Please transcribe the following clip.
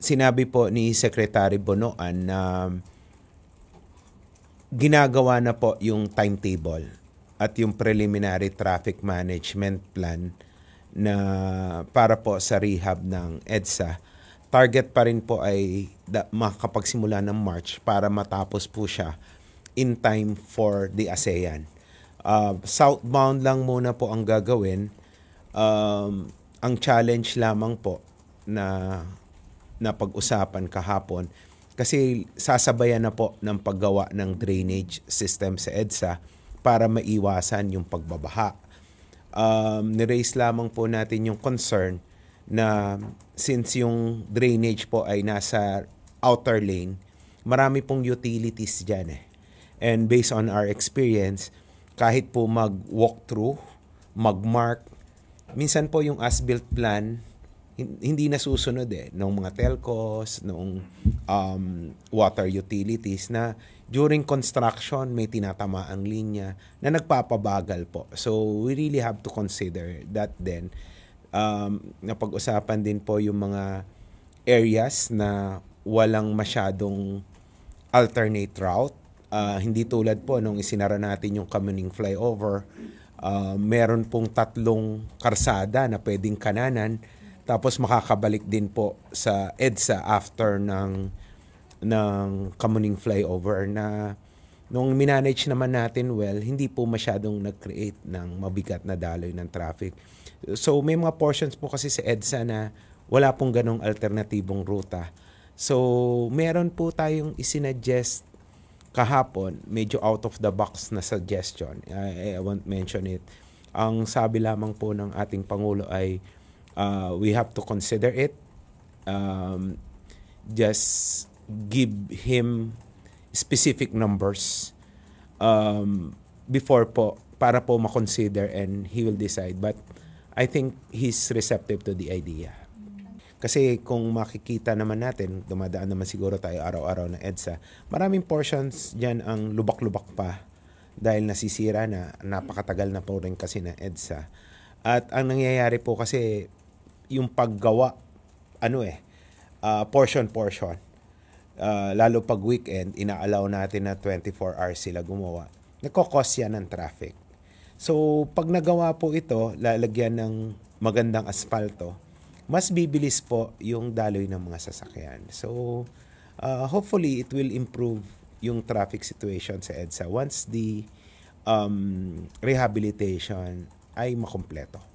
sinabi po ni Secretary Bonoan na ginagawa na po yung timetable at yung preliminary traffic management plan na para po sa rehab ng EDSA. Target pa rin po ay makakapagsimula ng March para matapos po siya in time for the ASEAN. Southbound lang muna po ang gagawin. Ang challenge lamang po na pag-usapan kahapon kasi sasabayan na po ng paggawa ng drainage system sa EDSA para maiwasan yung pagbabaha. Niraise lamang po natin yung concern na since yung drainage po ay nasa outer lane, marami pong utilities dyan eh. And based on our experience, kahit po mag-walk-through, mag-mark, minsan po yung as-built plan, hindi nasusunod ng mga telcos, ng water utilities na during construction may tinatamaang linya na nagpapabagal po. So we really have to consider that then. Napag-usapan din po yung mga areas na walang masyadong alternate route. Hindi tulad po nung isinara natin yung Kamuning flyover. Meron pong 3 karsada na pwedeng kananan. Tapos makakabalik din po sa EDSA after ng Kamuning flyover na nung minanage naman natin well, hindi po masyadong nag-create ng mabigat na daloy ng traffic. So may mga portions po kasi sa EDSA na wala pong ganong alternatibong ruta. So meron po tayong isinuggest kahapon, medyo out of the box na suggestion. I won't mention it. Ang sabi lamang po ng ating Pangulo ay we have to consider it. Just give him specific numbers before po, para po makonsider and he will decide. But I think he's receptive to the idea. Kasi kung makikita naman natin, dumadaan naman siguro tayo araw-araw na EDSA, maraming portions dyan ang lubak-lubak pa dahil nasisira na, napakatagal na po rin kasi na EDSA. At ang nangyayari po kasi yung paggawa, portion-portion. Lalo pag weekend, inaalaw natin na 24 hours sila gumawa. Nagkokos yan ng traffic. So, pag nagawa po ito, lalagyan ng magandang asfalto, mas bibilis po yung daloy ng mga sasakyan. So, hopefully, it will improve yung traffic situation sa EDSA once the rehabilitation ay makumpleto.